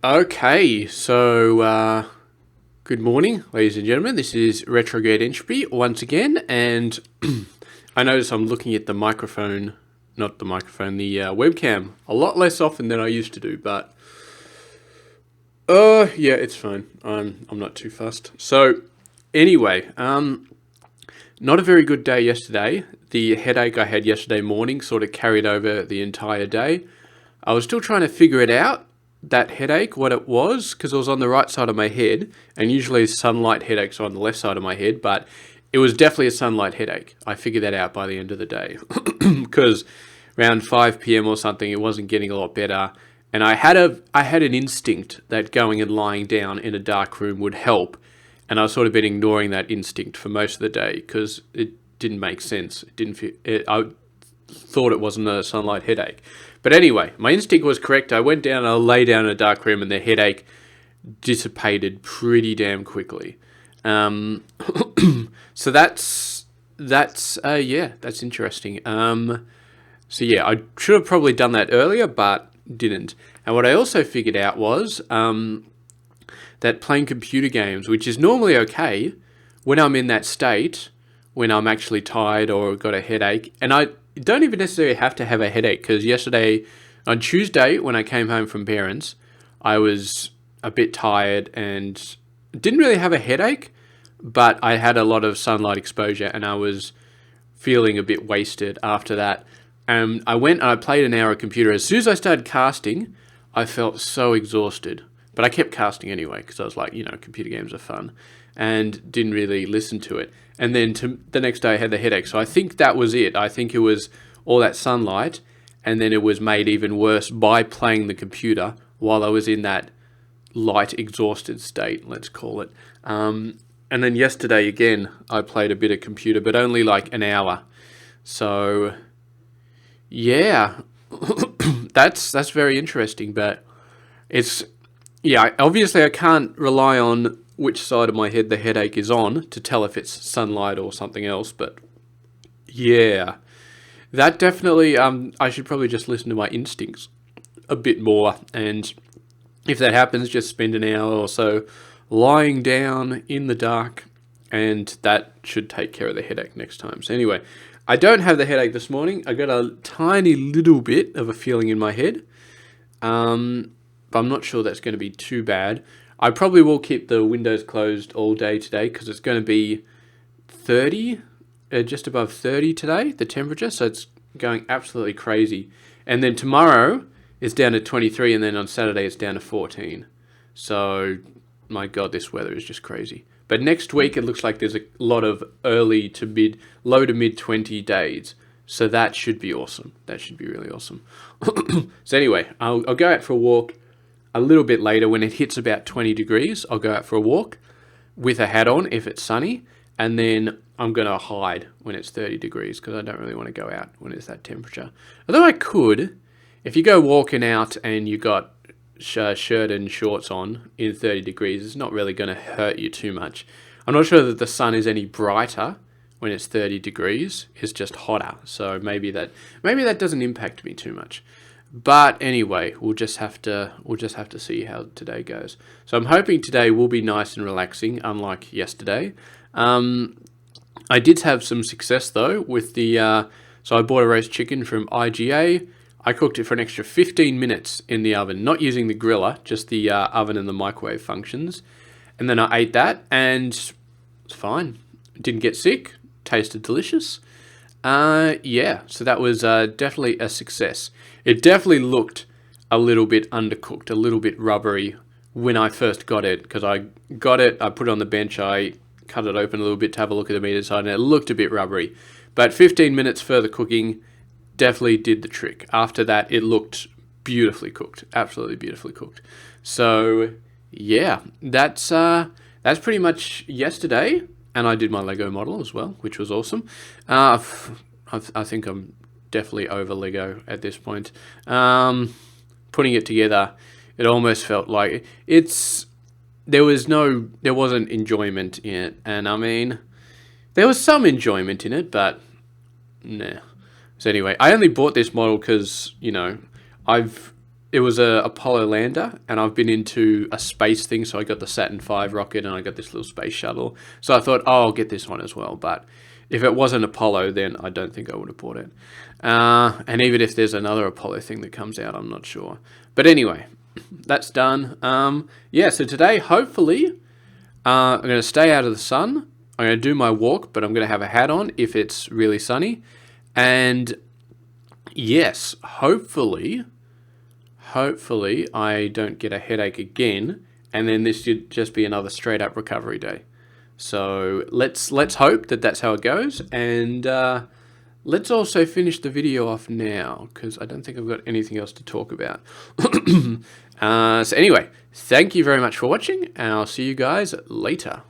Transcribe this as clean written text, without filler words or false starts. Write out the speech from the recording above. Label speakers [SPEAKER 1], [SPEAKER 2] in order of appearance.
[SPEAKER 1] Okay, so good morning, ladies and gentlemen. This is Retrograde Entropy once again, and I notice I'm looking at the microphone, not the microphone, the webcam a lot less often than I used to do. But yeah, it's fine. I'm not too fussed. So anyway, not a very good day yesterday. The headache I had yesterday morning sort of carried over the entire day. I was still trying to figure it out, that headache, what it was, because it was on the right side of my head, and usually sunlight headaches are on the left side of my head, but it was definitely a sunlight headache. I figured that out by the end of the day, because around 5 p.m. or something, it wasn't getting a lot better, and I had an instinct that going and lying down in a dark room would help, and I've sort of been ignoring that instinct for most of the day because it didn't make sense. It didn't feel. I thought it wasn't a sunlight headache. But anyway, my instinct was correct. I went down and I lay down in a dark room and the headache dissipated pretty damn quickly. So that's yeah, that's interesting. So yeah, I should have probably done that earlier, but didn't. And what I also figured out was that playing computer games, which is normally okay, when I'm in that state, when I'm actually tired or got a headache, and I don't even necessarily have to have a headache, because yesterday, on Tuesday, when I came home from parents, I was a bit tired and didn't really have a headache, but I had a lot of sunlight exposure and I was feeling a bit wasted after that. And I went and I played an hour of computer. As soon as I started casting, I felt so exhausted. But I kept casting anyway because I was like, computer games are fun, and didn't really listen to it. And then the next day I had the headache. So I think that was it. I think it was all that sunlight, and then it was made even worse by playing the computer while I was in that light exhausted state, let's call it. And then yesterday again, I played a bit of computer, but only like an hour. So yeah, that's very interesting, but it's, yeah, obviously I can't rely on which side of my head the headache is on to tell if it's sunlight or something else, but yeah, that definitely, I should probably just listen to my instincts a bit more, and if that happens, just spend an hour or so lying down in the dark, and that should take care of the headache next time. So anyway, I don't have the headache this morning. I got a tiny little bit of a feeling in my head, but I'm not sure that's going to be too bad. I probably will keep the windows closed all day today because it's going to be 30, just above 30 today, the temperature, so it's going absolutely crazy. And then tomorrow it's down to 23, and then on Saturday it's down to 14. So, my God, this weather is just crazy. But next week it looks like there's a lot of low to mid 20 days. So that should be awesome. That should be really awesome. So anyway, I'll go out for a walk a little bit later when it hits about 20 degrees. I'll go out for a walk with a hat on if it's sunny, and then I'm going to hide when it's 30 degrees because I don't really want to go out when it's that temperature. Although I could, if you go walking out and you got shirt and shorts on in 30 degrees, it's not really going to hurt you too much. I'm not sure that the sun is any brighter when it's 30 degrees. It's just hotter, so maybe that doesn't impact me too much. But anyway, we'll just have to see how today goes. So I'm hoping today will be nice and relaxing, unlike yesterday. I did have some success though with the. So I bought a roast chicken from IGA. I cooked it for an extra 15 minutes in the oven, not using the griller, just the oven and the microwave functions. And then I ate that, and it's fine. Didn't get sick. Tasted delicious. Yeah, so that was definitely a success. It definitely looked a little bit undercooked, a little bit rubbery when I first got it, because I got it, I put it on the bench, I cut it open a little bit to have a look at the meat inside, and it looked a bit rubbery. But 15 minutes further cooking definitely did the trick. After that, it looked beautifully cooked, absolutely beautifully cooked. So yeah, that's pretty much yesterday. And I did my Lego model as well, which was awesome. I think I'm definitely over Lego at this point. Putting it together, it almost felt like there wasn't enjoyment in it. And I mean, there was some enjoyment in it, but nah. So anyway, I only bought this model because, I've it was a Apollo lander, and I've been into a space thing, so I got the Saturn V rocket, and I got this little space shuttle. So I thought, oh, I'll get this one as well. But if it wasn't Apollo, then I don't think I would have bought it. And even if there's another Apollo thing that comes out, I'm not sure. But anyway, that's done. Yeah, so today, hopefully, I'm going to stay out of the sun. I'm going to do my walk, but I'm going to have a hat on if it's really sunny. And yes, hopefully I don't get a headache again, and then this should just be another straight up recovery day. So let's hope that that's how it goes, and let's also finish the video off now, because I don't think I've got anything else to talk about. So anyway, thank you very much for watching, and I'll see you guys later.